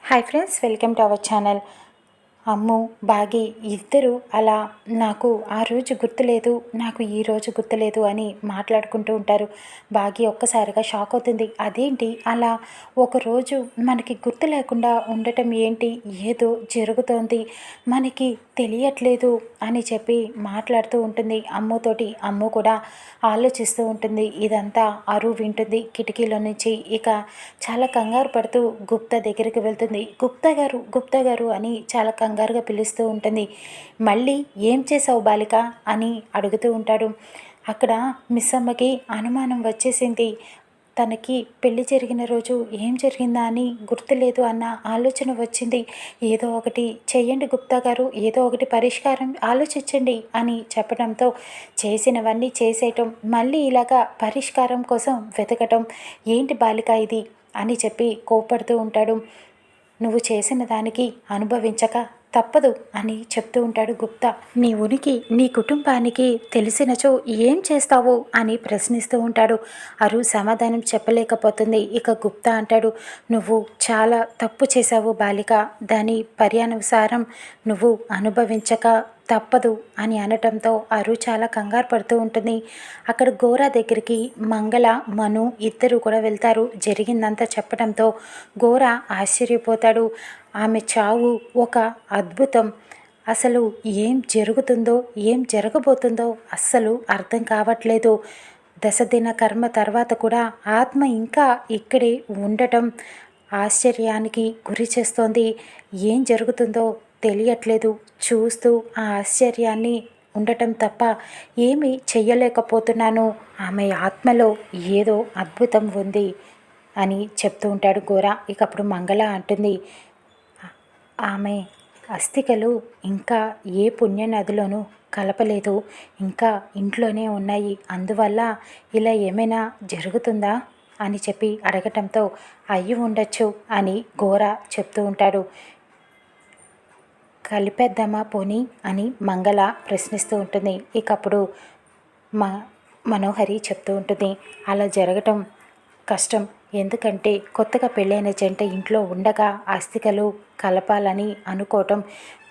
Hi friends, welcome to our channel. Ammu, బాగి ఇద్దరు అలా నాకు ఆ రోజు గుర్తులేదు, నాకు ఈ రోజు గుర్తులేదు అని మాట్లాడుకుంటూ ఉంటారు. బాగి ఒక్కసారిగా షాక్ అవుతుంది. అదేంటి అలా ఒకరోజు మనకి గుర్తు లేకుండా ఉండటం ఏంటి, ఏదో జరుగుతోంది, మనకి తెలియట్లేదు అని చెప్పి మాట్లాడుతూ ఉంటుంది అమ్ముతోటి. అమ్ము కూడా ఆలోచిస్తూ ఉంటుంది. ఇదంతా అరు వింటుంది కిటికీలో నుంచి. ఇక చాలా కంగారు పడుతూ గుప్తా దగ్గరికి వెళ్తుంది. గుప్తా గారు అని చాలా కంగారుగా పిలుస్తూ ఉంటుంది. మళ్ళీ ఏం చేసావు బాలిక అని అడుగుతూ ఉంటాడు. అక్కడ మిస్ అమ్మకి అనుమానం వచ్చేసింది. తనకి పెళ్లి జరిగిన రోజు ఏం జరిగిందా అని గుర్తులేదు అన్న ఆలోచన వచ్చింది. ఏదో ఒకటి చెయ్యండి గుప్తా గారు, ఏదో ఒకటి పరిష్కారం ఆలోచించండి అని చెప్పడంతో చేసినవన్నీ చేసేయటం, మళ్ళీ ఇలాగా పరిష్కారం కోసం వెతకటం ఏంటి బాలిక ఇది అని చెప్పి కోపడుతూ ఉంటాడు. నువ్వు చేసిన దానికి అనుభవించక తప్పదు అని చెప్తూ ఉంటాడు గుప్తా. నీ ఉనికి నీ కుటుంబానికి తెలిసినచో ఏం చేస్తావు అని ప్రశ్నిస్తూ ఉంటాడు. అరు సమాధానం చెప్పలేకపోతుంది. ఇక గుప్తా అంటాడు, నువ్వు చాలా తప్పు చేశావు బాలిక, దాని పర్యానుసారం నువ్వు అనుభవించక తప్పదు అని అనటంతో అరు చాలా కంగారు పడుతూ ఉంటుంది. అక్కడ గోరా దగ్గరికి మంగళ, మను ఇద్దరు కూడా వెళ్తారు. జరిగిందంతా చెప్పడంతో గోరా ఆశ్చర్యపోతాడు. ఆమె చావు ఒక అద్భుతం. అసలు ఏం జరుగుతుందో ఏం జరగబోతుందో అస్సలు అర్థం కావట్లేదు. దశదిన కర్మ తర్వాత కూడా ఆత్మ ఇంకా ఇక్కడే ఉండటం ఆశ్చర్యానికి గురి చేస్తోంది. ఏం జరుగుతుందో తెలియట్లేదు. చూస్తూ ఆ ఆశ్చర్యాన్ని ఉండటం తప్ప ఏమీ చెయ్యలేకపోతున్నాను. ఆమె ఆత్మలో ఏదో అద్భుతం ఉంది అని చెప్తూ ఉంటాడు గోరా. ఇక అప్పుడు మంగళ అంటుంది, ఆమె అస్థికలు ఇంకా ఏ పుణ్య నదిలోనూ కలపలేదు, ఇంకా ఇంట్లోనే ఉన్నాయి, అందువల్ల ఇలా ఏమైనా జరుగుతుందా అని చెప్పి అడగటంతో అయ్యి ఉండొచ్చు అని గోరా చెప్తూ ఉంటాడు. కలిపేద్దామా పోనీ అని మంగళ ప్రశ్నిస్తూ ఉంటుంది. ఇక అప్పుడు మనోహరి చెప్తూ ఉంటుంది, అలా జరగటం కష్టం. ఎందుకంటే కొత్తగా పెళ్ళైన జంట ఇంట్లో ఉండగా అస్థికలు కలపాలని అనుకోవటం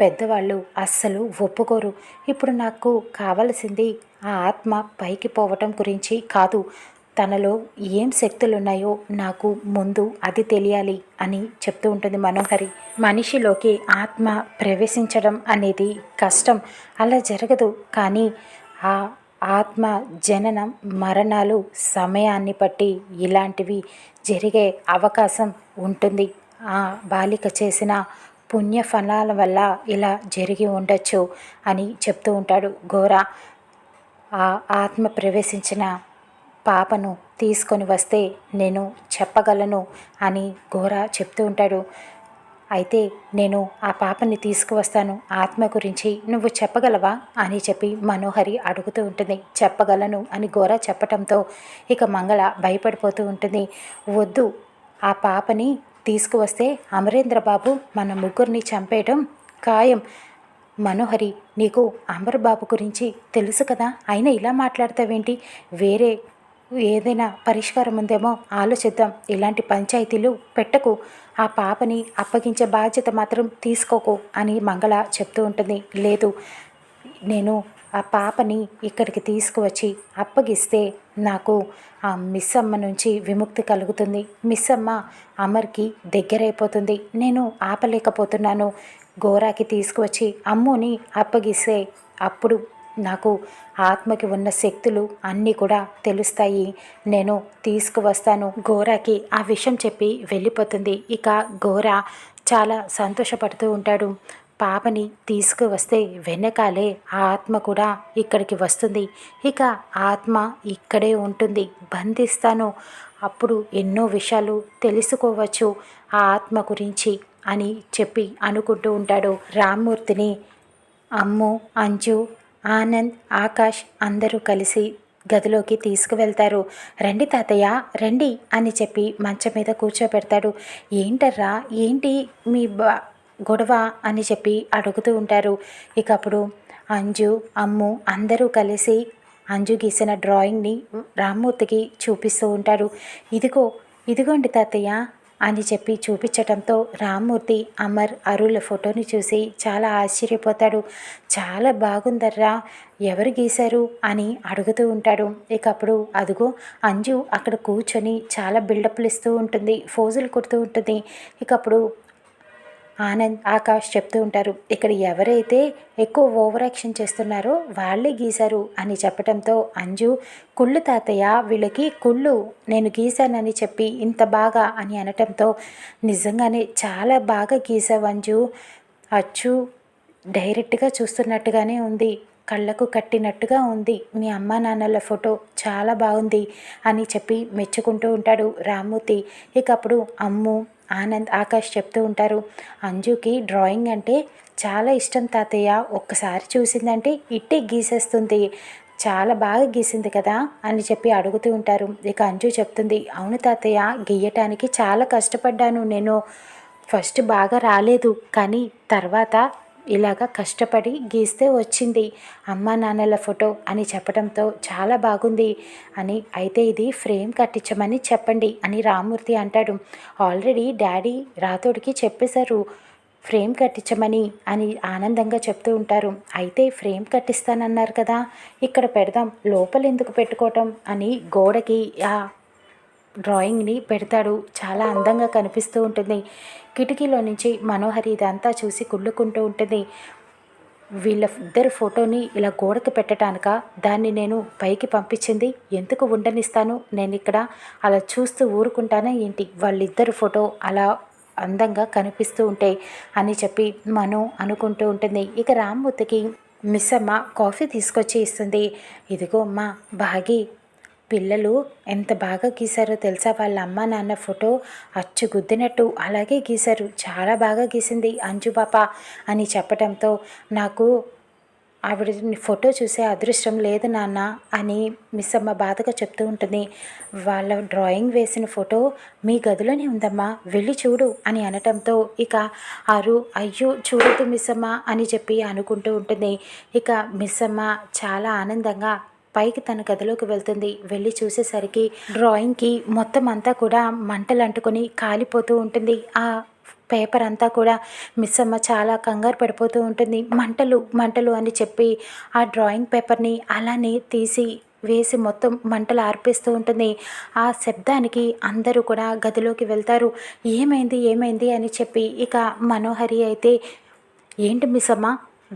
పెద్దవాళ్ళు అస్సలు ఒప్పుకోరు. ఇప్పుడు నాకు కావలసింది ఆ ఆత్మ పైకి పోవటం గురించి కాదు, తనలో ఏం శక్తులున్నాయో నాకు ముందు అది తెలియాలి అని చెప్తూ ఉంటుంది మనోహరి. మనిషిలోకి ఆత్మ ప్రవేశించడం అనేది కష్టం, అలా జరగదు. కానీ ఆ ఆత్మ జననం మరణాలు సమయాన్ని బట్టి ఇలాంటివి జరిగే అవకాశం ఉంటుంది. ఆ బాలిక చేసిన పుణ్యఫలాల వల్ల ఇలా జరిగి ఉండొచ్చు అని చెప్తూ ఉంటాడు గోరా. ఆ ఆత్మ ప్రవేశించిన పాపను తీసుకొని వస్తే నేను చెప్పగలను అని గోరా చెప్తూ ఉంటాడు. అయితే నేను ఆ పాపని తీసుకువస్తాను, ఆత్మ గురించి నువ్వు చెప్పగలవా అని చెప్పి మనోహరి అడుగుతూ ఉంటుంది. చెప్పగలను అని గోరా చెప్పటంతో ఇక మంగళ భయపడిపోతూ ఉంటుంది. వద్దు, ఆ పాపని తీసుకువస్తే అమరేంద్ర బాబు మన ముగ్గురిని చంపేయటం ఖాయం. మనోహరి, నీకు అమర్బాబు గురించి తెలుసు కదా, అయినా ఇలా మాట్లాడతావేంటి? వేరే ఏదైనా పరిష్కారం ఉందేమో ఆలోచిద్దాం, ఇలాంటి పంచాయతీలు పెట్టకు, ఆ పాపని అప్పగించే బాధ్యత మాత్రం తీసుకోకు అని మంగళ చెప్తూ ఉంటుంది. లేదు, నేను ఆ పాపని ఇక్కడికి తీసుకువచ్చి అప్పగిస్తే నాకు ఆ మిస్ అమ్మ నుంచి విముక్తి కలుగుతుంది. మిస్ అమ్మ అమర్కి దగ్గరైపోతుంది. నేను ఆపలేకపోతున్నాను. గోరాకి తీసుకువచ్చి అమ్ముని అప్పగిస్తే అప్పుడు నాకు ఆత్మకి ఉన్న శక్తులు అన్నీ కూడా తెలుస్తాయి. నేను తీసుకువస్తాను. గోరాకి ఆ విషయం చెప్పి వెళ్ళిపోతుంది. ఇక గోరా చాలా సంతోషపడుతూ ఉంటాడు. పాపని తీసుకువస్తే వెనకాలే ఆ ఆత్మ కూడా ఇక్కడికి వస్తుంది. ఇక ఆత్మ ఇక్కడే ఉంటుంది, బంధిస్తాను. అప్పుడు ఎన్నో విషయాలు తెలుసుకోవచ్చు ఆ ఆత్మ గురించి అని చెప్పి అనుకుంటూ ఉంటాడు. రామ్మూర్తిని అమ్ము, అంజు, ఆనంద్, ఆకాష్ అందరూ కలిసి గదిలోకి తీసుకువెళ్తారు. రండి తాతయ్య రండి అని చెప్పి మంచం మీద కూర్చోబెడతాడు. ఏంటర్రా, ఏంటి మీ గొడవ అని చెప్పి అడుగుతూ ఉంటారు. ఇక అప్పుడు అంజు, అమ్ము అందరూ కలిసి అంజు గీసిన డ్రాయింగ్ని రామ్మూర్తికి చూపిస్తూ ఉంటారు. ఇదిగోండి తాతయ్య అని చెప్పి చూపించటంతో రామ్మూర్తి అమర్ అరుల ఫోటోని చూసి చాలా ఆశ్చర్యపోతాడు. చాలా బాగుందర్రా, ఎవరు గీశారు అని అడుగుతూ ఉంటాడు. ఇక అప్పుడు అదుగో అంజు అక్కడ కూర్చొని చాలా బిల్డప్లు ఇస్తూ ఉంటుంది, ఫోజులు కొడుతూ ఉంటుంది. ఇక అప్పుడు ఆనంద్ ఆకాష్ చెప్తూ ఉంటారు, ఇక్కడ ఎవరైతే ఎక్కువ ఓవర్ యాక్షన్ చేస్తున్నారో వాళ్ళే గీశారు అని చెప్పడంతో అంజు, కుళ్ళు తాతయ్య, వీళ్ళకి కుళ్ళు, నేను గీశానని చెప్పి ఇంత బాగా అని అనటంతో నిజంగానే చాలా బాగా గీసావు అంజు, అచ్చు డైరెక్ట్గా చూస్తున్నట్టుగానే ఉంది, కళ్ళకు కట్టినట్టుగా ఉంది, మీ అమ్మా నాన్నల ఫోటో చాలా బాగుంది అని చెప్పి మెచ్చుకుంటూ ఉంటాడు రామ్మూర్తి. ఇక అప్పుడు అమ్ము, ఆనంద్, ఆకాష్ చెప్తూ ఉంటారు, అంజుకి డ్రాయింగ్ అంటే చాలా ఇష్టం తాతయ్య, ఒక్కసారి చూసిందంటే ఇట్టే గీసేస్తుంది, చాలా బాగా గీసింది కదా అని చెప్పి అడుగుతూ ఉంటారు. ఇక అంజు చెప్తుంది, అవును తాతయ్య, గీయటానికి చాలా కష్టపడ్డాను నేను, ఫస్ట్ బాగా రాలేదు కానీ తర్వాత ఇలాగ కష్టపడి గీస్తే వచ్చింది అమ్మా నాన్నల ఫోటో అని చెప్పడంతో చాలా బాగుంది అని, అయితే ఇది ఫ్రేమ్ కట్టించమని చెప్పండి అని రామ్మూర్తి అంటాడు. ఆల్రెడీ డాడీ రాతోడికి చెప్పేశారు ఫ్రేమ్ కట్టించమని అని ఆనందంగా చెప్తూ ఉంటారు. అయితే ఫ్రేమ్ కట్టిస్తానన్నారు కదా, ఇక్కడ పెడదాం, లోపల ఎందుకు పెట్టుకోవటం అని గోడకి ఆ డ్రాయింగ్ని పెడతాడు. చాలా అందంగా కనిపిస్తూ ఉంటుంది. కిటికీలో నుంచి మనోహరి ఇదంతా చూసి కుళ్ళుకుంటూ ఉంటుంది. వీళ్ళ ఇద్దరు ఫోటోని ఇలా గోడకు పెట్టడానిక దాన్ని నేను పైకి పంపించింది, ఎందుకు ఉండనిస్తాను నేను ఇక్కడ, అలా చూస్తూ ఊరుకుంటానా ఏంటి, వాళ్ళిద్దరు ఫోటో అలా అందంగా కనిపిస్తూ ఉంటాయి అని చెప్పి మను అనుకుంటూ ఉంటుంది. ఇక రామ్మూర్తికి మిస్ అమ్మ కాఫీ తీసుకొచ్చి ఇస్తుంది. ఇదిగో అమ్మ భాగి, పిల్లలు ఎంత బాగా గీశారో తెలుసా, వాళ్ళ అమ్మ నాన్న ఫోటో అచ్చు గుద్దినట్టు అలాగే గీశారు, చాలా బాగా గీసింది అంజు పాప అని చెప్పడంతో నాకు ఆవిడ ఫోటో చూసే అదృష్టం లేదు నాన్న అని మిస్ అమ్మ బాధగా చెప్తూ ఉంటుంది. వాళ్ళ డ్రాయింగ్ వేసిన ఫోటో మీ గదిలోనే ఉందమ్మా, వెళ్ళి చూడు అని అనటంతో ఇక అయ్యో చూడొద్దు మిస్ అమ్మ అని చెప్పి అనుకుంటూ ఉంటుంది. ఇక మిస్ అమ్మ చాలా ఆనందంగా పైకి తన గదిలోకి వెళ్తుంది. వెళ్ళి చూసేసరికి డ్రాయింగ్కి మొత్తం అంతా కూడా మంటలు అంటుకొని కాలిపోతూ ఉంటుంది. ఆ పేపర్ అంతా కూడా మిస్ అమ్మ చాలా కంగారు పడిపోతూ ఉంటుంది. మంటలు మంటలు అని చెప్పి ఆ డ్రాయింగ్ పేపర్ని అలానే తీసి వేసి మొత్తం మంటలు ఆర్పేస్తూ ఉంటుంది. ఆ శబ్దానికి అందరూ కూడా గదిలోకి వెళ్తారు. ఏమైంది ఏమైంది అని చెప్పి ఇక మనోహరి అయితే, ఏంటి మిస్ అమ్మ,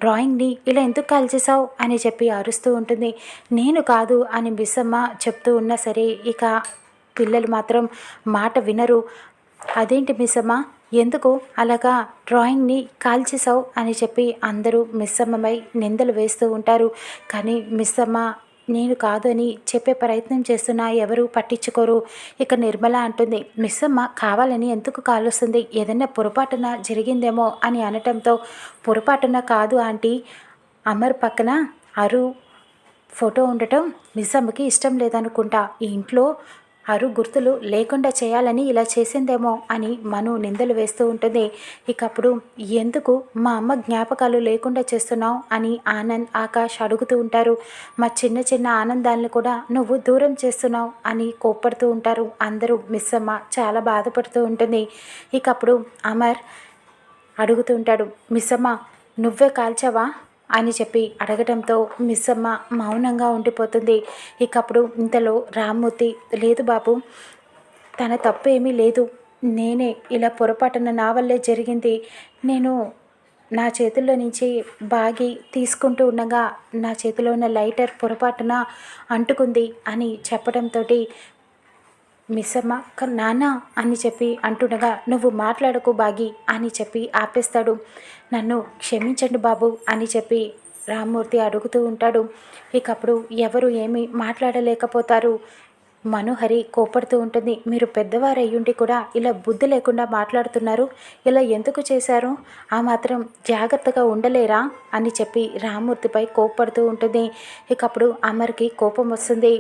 డ్రాయింగ్ని ఇలా ఎందుకు కాల్చేసావు అని చెప్పి అరుస్తూ ఉంటుంది. నేను కాదు అని మిస్ అమ్మ చెప్తూ ఉన్నా సరే ఇక పిల్లలు మాత్రం మాట వినరు. అదేంటి మిస్ అమ్మ, ఎందుకు అలాగా డ్రాయింగ్ని కాల్చేసావు అని చెప్పి అందరూ మిస్ అమ్మపై నిందలు వేస్తూ ఉంటారు. కానీ మిస్ అమ్మ నేను కాదు అని చెప్పే ప్రయత్నం చేస్తున్నా ఎవరు పట్టించుకోరు. ఇక నిర్మల అంటుంది, మిస్ అమ్మ కావాలని ఎందుకు కాలుస్తుంది, ఏదైనా పొరపాటున జరిగిందేమో అని అనటంతో, పొరపాటున కాదు ఆంటీ, అమర్ పక్కన అరు ఫోటో ఉండటం మిస్ అమ్మకి ఇష్టం లేదనుకుంటా, ఈ ఇంట్లో అరు గుర్తులు లేకుండా చేయాలని ఇలా చేసిందేమో అని మను నిందలు వేస్తూ ఉంటుంది. ఇక అప్పుడు ఎందుకు మా అమ్మ జ్ఞాపకాలు లేకుండా చేస్తున్నావు అని ఆనంద్, ఆకాష్ అడుగుతూ ఉంటారు. మా చిన్న చిన్న ఆనందాలను కూడా నువ్వు దూరం చేస్తున్నావు అని కోప్పడుతూ ఉంటారు అందరూ. మిస్ అమ్మ చాలా బాధపడుతూ ఉంటుంది. ఇక అప్పుడు అమర్ అడుగుతూ ఉంటాడు, మిస్ అమ్మ నువ్వే కాల్చావా అని చెప్పి అడగడంతో మిస్ అమ్మ మౌనంగా ఉండిపోతుంది. ఇక అప్పుడు ఇంతలో రామ్మూర్తి, లేదు బాబు, తన తప్పు ఏమీ లేదు, నేనే ఇలా పొరపాటున నా వల్లే జరిగింది, నేను నా చేతుల్లో నుంచి బాగి తీసుకుంటూ ఉండగా నా చేతిలో ఉన్న లైటర్ పొరపాటున అంటుకుంది అని చెప్పడంతో మిస్ అమ్మ నాన్న అని చెప్పి అంటుండగా, నువ్వు మాట్లాడకు బాగి అని చెప్పి ఆపేస్తాడు. నన్ను క్షమించండి బాబు అని చెప్పి రామ్మూర్తి అడుగుతూ ఉంటాడు. ఇక అప్పుడు ఎవరు ఏమీ మాట్లాడలేకపోతారు. మనోహరి కోపడుతూ ఉంటుంది, మీరు పెద్దవారు అయ్యుండి కూడా ఇలా బుద్ధి లేకుండా మాట్లాడుతున్నారు, ఇలా ఎందుకు చేశారు, ఆ మాత్రం జాగ్రత్తగా ఉండలేరా అని చెప్పి రామ్మూర్తిపై కోపడుతూ ఉంటుంది. ఇక అప్పుడు అమర్కి కోపం వస్తుంది.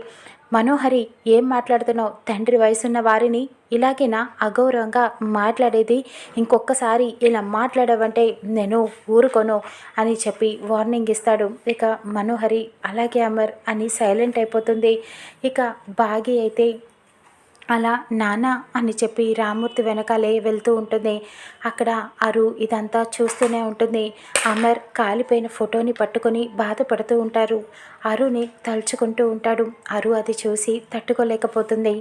మనోహరి ఏం మాట్లాడుతున్నావు, తండ్రి వయసున్న వారిని ఇలాగేనా అగౌరవంగా మాట్లాడేది, ఇంకొకసారి ఇలా మాట్లాడవంటే నేను ఊరుకోను అని చెప్పి వార్నింగ్ ఇస్తాడు. ఇక మనోహరి అలాగే అమర్ అని సైలెంట్ అయిపోతుంది. ఇక బాగి అయితే అలా నాన్న అని చెప్పి రామ్మూర్తి వెనకాలే వెళ్తూ ఉంటుంది. అక్కడ అరు ఇదంతా చూస్తూనే ఉంటుంది. అమర్ కాలిపోయిన ఫోటోని పట్టుకొని బాధపడుతూ ఉంటారు. అరుని తలుచుకుంటూ ఉంటాడు. అరు అది చూసి తట్టుకోలేకపోతుంది.